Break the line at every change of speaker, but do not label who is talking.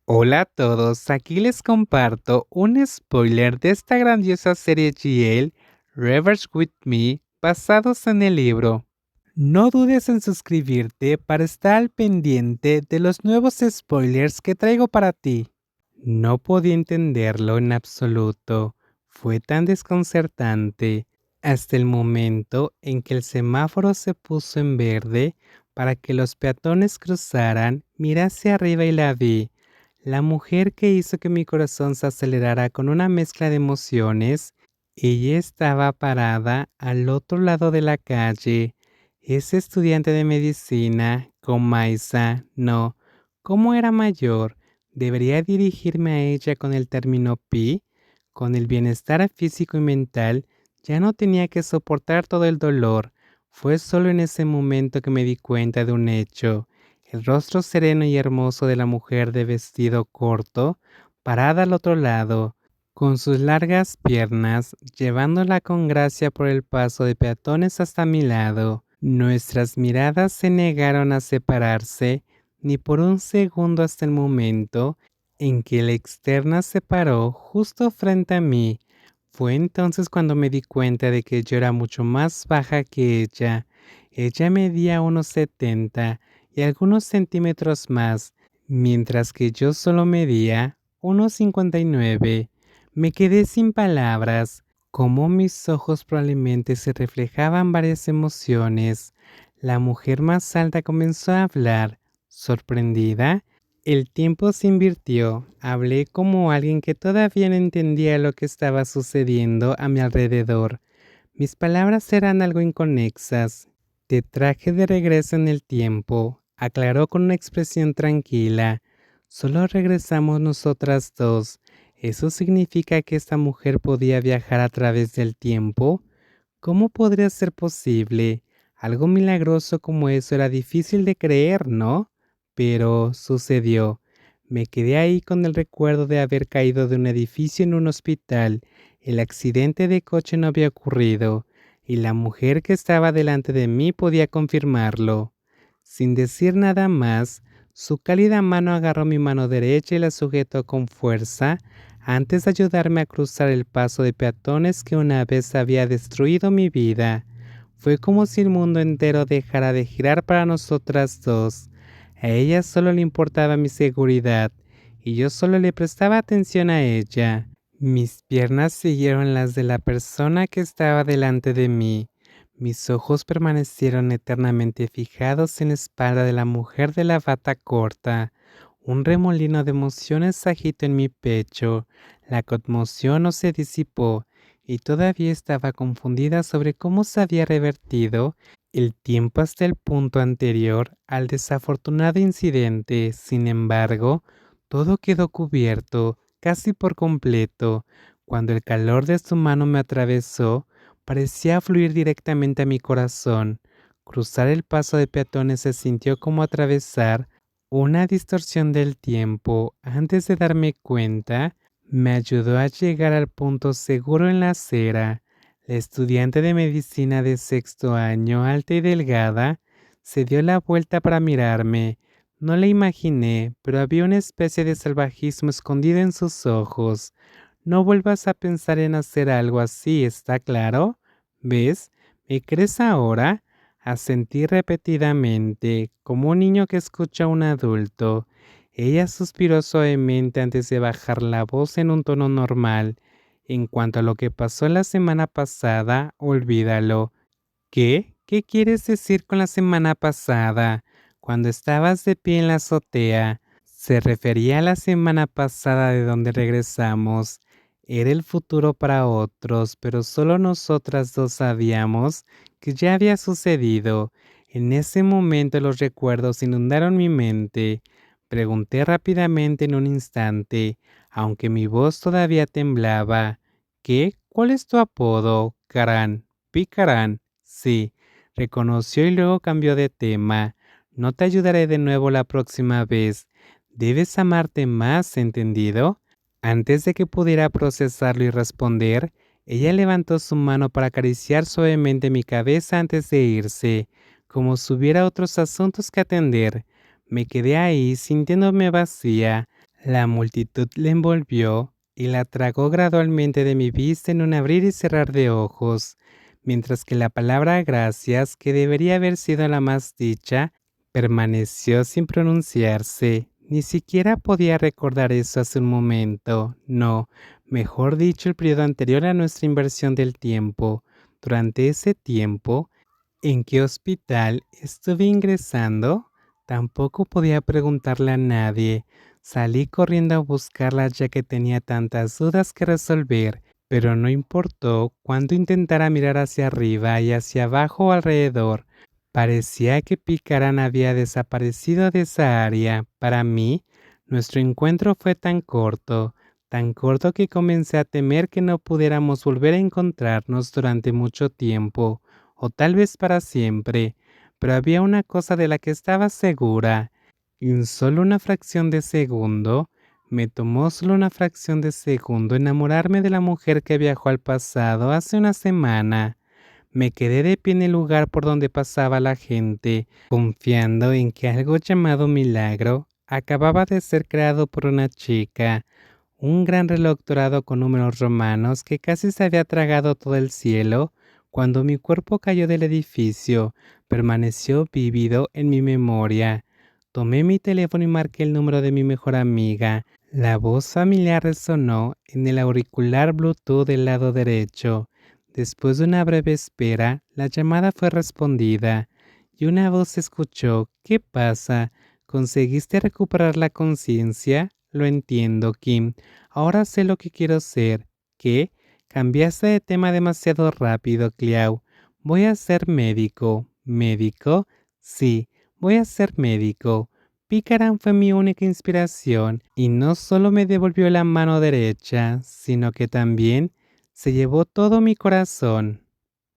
Hola a todos, aquí les comparto un spoiler de esta grandiosa serie GL, Reverse With Me, basados en el libro. No dudes en suscribirte para estar al pendiente de los nuevos spoilers que traigo para ti. No podía entenderlo en absoluto, fue tan desconcertante hasta el momento en que el semáforo se puso en verde para que los peatones cruzaran, miré hacia arriba y la vi. La mujer que hizo que mi corazón se acelerara con una mezcla de emociones, ella estaba parada al otro lado de la calle. Ese estudiante de medicina, con Maisa, no, como era mayor, debería dirigirme a ella con el término pi, con el bienestar físico y mental, ya no tenía que soportar todo el dolor. Fue solo en ese momento que me di cuenta de un hecho. El rostro sereno y hermoso de la mujer de vestido corto, parada al otro lado, con sus largas piernas, llevándola con gracia por el paso de peatones hasta mi lado. Nuestras miradas se negaron a separarse ni por un segundo hasta el momento en que la externa se paró justo frente a mí. Fue entonces cuando me di cuenta de que yo era mucho más baja que ella. Ella medía unos 70 y algunos centímetros más, mientras que yo solo medía unos 59. Me quedé sin palabras, como mis ojos probablemente se reflejaban varias emociones. La mujer más alta comenzó a hablar, sorprendida. El tiempo se invirtió. Hablé como alguien que todavía no entendía lo que estaba sucediendo a mi alrededor. Mis palabras eran algo inconexas. Te traje de regreso en el tiempo, aclaró con una expresión tranquila. Solo regresamos nosotras dos. ¿Eso significa que esta mujer podía viajar a través del tiempo? ¿Cómo podría ser posible? Algo milagroso como eso era difícil de creer, ¿no? Pero sucedió. Me quedé ahí con el recuerdo de haber caído de un edificio en un hospital. El accidente de coche no había ocurrido, y la mujer que estaba delante de mí podía confirmarlo. Sin decir nada más, su cálida mano agarró mi mano derecha y la sujetó con fuerza antes de ayudarme a cruzar el paso de peatones que una vez había destruido mi vida. Fue como si el mundo entero dejara de girar para nosotras dos. A ella solo le importaba mi seguridad, y yo solo le prestaba atención a ella. Mis piernas siguieron las de la persona que estaba delante de mí. Mis ojos permanecieron eternamente fijados en la espalda de la mujer de la bata corta. Un remolino de emociones se agitó en mi pecho. La conmoción no se disipó y todavía estaba confundida sobre cómo se había revertido el tiempo hasta el punto anterior al desafortunado incidente. Sin embargo, todo quedó cubierto, casi por completo. Cuando el calor de su mano me atravesó, parecía fluir directamente a mi corazón. Cruzar el paso de peatones se sintió como atravesar una distorsión del tiempo. Antes de darme cuenta, me ayudó a llegar al punto seguro en la acera. La estudiante de medicina de sexto año, alta y delgada, se dio la vuelta para mirarme. No la imaginé, pero había una especie de salvajismo escondido en sus ojos. No vuelvas a pensar en hacer algo así, ¿está claro? ¿Ves? ¿Me crees ahora? Asentí repetidamente, como un niño que escucha a un adulto. Ella suspiró suavemente antes de bajar la voz en un tono normal. En cuanto a lo que pasó la semana pasada, olvídalo. ¿Qué? ¿Qué quieres decir con la semana pasada? Cuando estabas de pie en la azotea, se refería a la semana pasada de donde regresamos. Era el futuro para otros, pero solo nosotras dos sabíamos que ya había sucedido. En ese momento los recuerdos inundaron mi mente. Pregunté rápidamente en un instante, aunque mi voz todavía temblaba. ¿Qué? ¿Cuál es tu apodo? Karan. Picarán. Sí, reconoció y luego cambió de tema. No te ayudaré de nuevo la próxima vez. Debes amarte más, ¿entendido? Antes de que pudiera procesarlo y responder, ella levantó su mano para acariciar suavemente mi cabeza antes de irse, como si hubiera otros asuntos que atender. Me quedé ahí sintiéndome vacía. La multitud le envolvió y la tragó gradualmente de mi vista en un abrir y cerrar de ojos, mientras que la palabra gracias, que debería haber sido la más dicha, permaneció sin pronunciarse. Ni siquiera podía recordar eso hace un momento. No, mejor dicho, el periodo anterior a nuestra inversión del tiempo. Durante ese tiempo, ¿en qué hospital estuve ingresando? Tampoco podía preguntarle a nadie. Salí corriendo a buscarla ya que tenía tantas dudas que resolver, pero no importó cuando intentara mirar hacia arriba y hacia abajo o alrededor. Parecía que Picaran había desaparecido de esa área. Para mí, nuestro encuentro fue tan corto que comencé a temer que no pudiéramos volver a encontrarnos durante mucho tiempo o tal vez para siempre, pero había una cosa de la que estaba segura. En solo una fracción de segundo, me tomó solo una fracción de segundo enamorarme de la mujer que viajó al pasado hace una semana. Me quedé de pie en el lugar por donde pasaba la gente, confiando en que algo llamado milagro acababa de ser creado por una chica, un gran reloj dorado con números romanos que casi se había tragado todo el cielo. Cuando mi cuerpo cayó del edificio, permaneció vívido en mi memoria. Tomé mi teléfono y marqué el número de mi mejor amiga. La voz familiar resonó en el auricular Bluetooth del lado derecho. Después de una breve espera, la llamada fue respondida y una voz se escuchó. ¿Qué pasa? ¿Conseguiste recuperar la conciencia? Lo entiendo, Kim. Ahora sé lo que quiero ser. ¿Qué? Cambiaste de tema demasiado rápido, Cleau. Voy a ser médico. ¿Médico? Sí, voy a ser médico. Picaran fue mi única inspiración y no solo me devolvió la mano derecha, sino que también se llevó todo mi corazón.